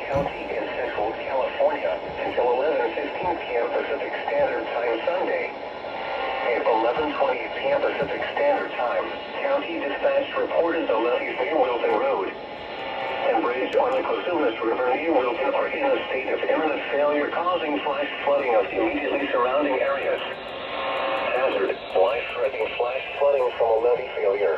County in Central California until 11:15 p.m. Pacific Standard Time Sunday. At 11:20 p.m. Pacific Standard Time, County dispatch reported the levees near Wilton Road and bridge on the Cosumas River near Wilton are in a state of imminent failure, causing flash flooding of immediately surrounding areas. Hazard: life-threatening flash flooding from a levee failure.